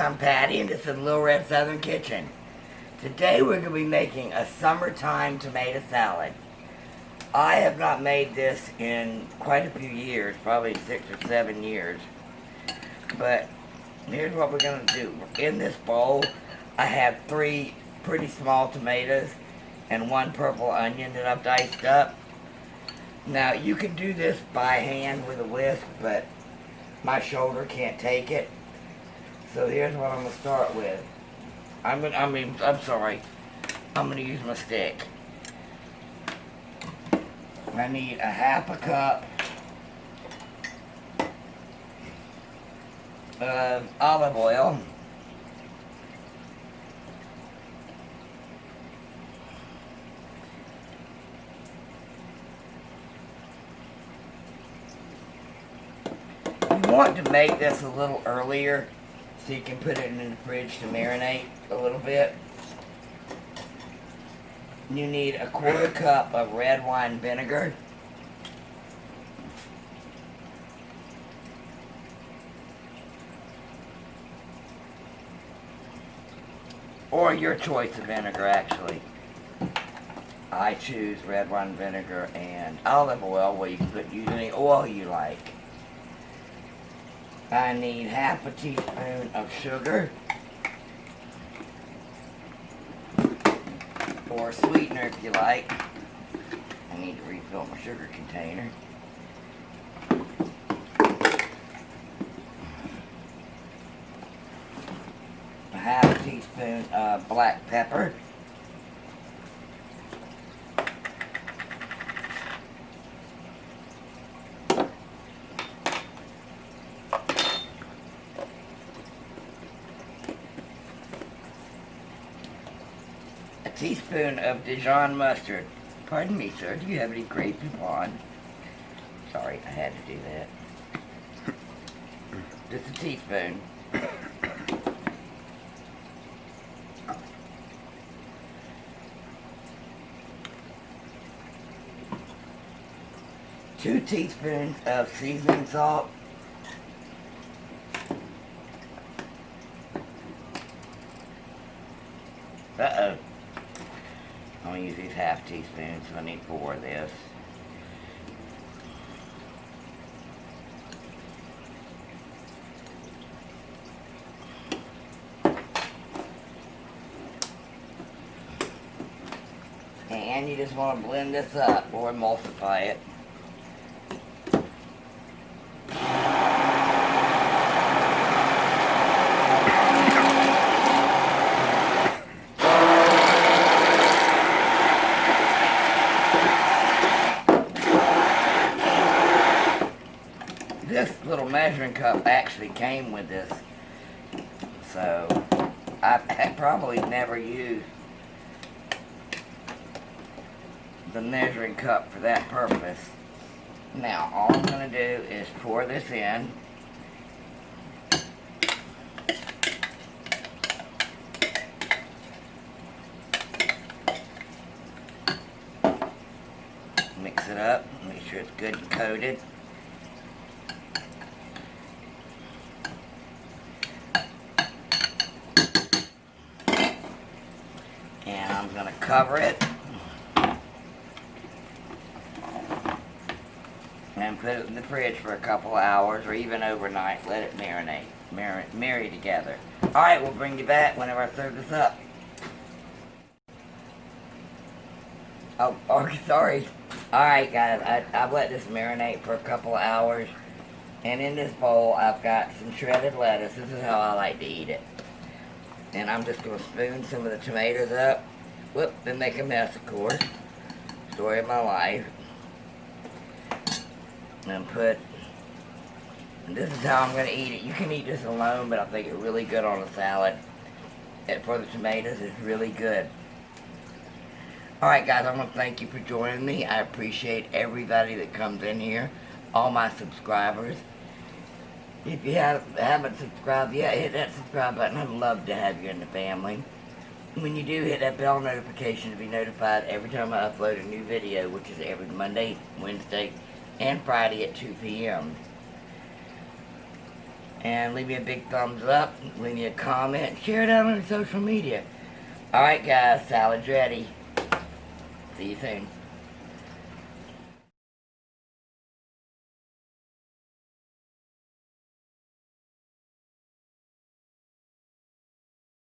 I'm Patty, and this is Little Red Southern Kitchen. Today we're going to be making a summertime tomato salad. I have not made this in quite a few years, probably 6 or 7 years. But here's what we're going to do. In this bowl, I have 3 pretty small tomatoes and 1 purple onion that I've diced up. Now, you can do this by hand with a whisk, but my shoulder can't take it. So here's what I'm going to start with. I'm going to use my stick. I need a half a cup of olive oil. You want to make this a little earlier so you can put it in the fridge to marinate a little bit. You need a 1/4 cup of red wine vinegar. Or your choice of vinegar, actually. I choose red wine vinegar and olive oil, where you can put any oil you like. I need half a teaspoon of sugar, or sweetener if you like. I need to refill my sugar container. A half teaspoon of black pepper. Teaspoon of Dijon Mustard. Pardon me, sir, do you have any Grey Poupon? Sorry, I had to do that. Just a teaspoon. 2 teaspoons of seasoning salt. Uh-oh. I'm going to use these half teaspoons, so I need 4 of this. And you just want to blend this up or emulsify it. This little measuring cup actually came with this, so I've probably never used the measuring cup for that purpose. Now, all I'm going to do is pour this in. Mix it up, make sure it's good and coated. And I'm going to cover it and put it in the fridge for a couple hours or even overnight. Let it marinate, marry together. Alright, we'll bring you back whenever I serve this up. Oh, sorry. Alright guys, I've let this marinate for a couple of hours. And in this bowl, I've got some shredded lettuce. This is how I like to eat it. And I'm just going to spoon some of the tomatoes up. Whoop, then make a mess, of course. Story of my life. And this is how I'm going to eat it. You can eat this alone, but I think it's really good on a salad. And for the tomatoes, it's really good. Alright guys, I want to thank you for joining me. I appreciate everybody that comes in here. All my subscribers. If you haven't subscribed yet, hit that subscribe button. I'd love to have you in the family. When you do, hit that bell notification to be notified every time I upload a new video, which is every Monday, Wednesday, and Friday at 2 p.m. And leave me a big thumbs up. Leave me a comment. Share it out on social media. Alright guys, salad's ready. See you soon.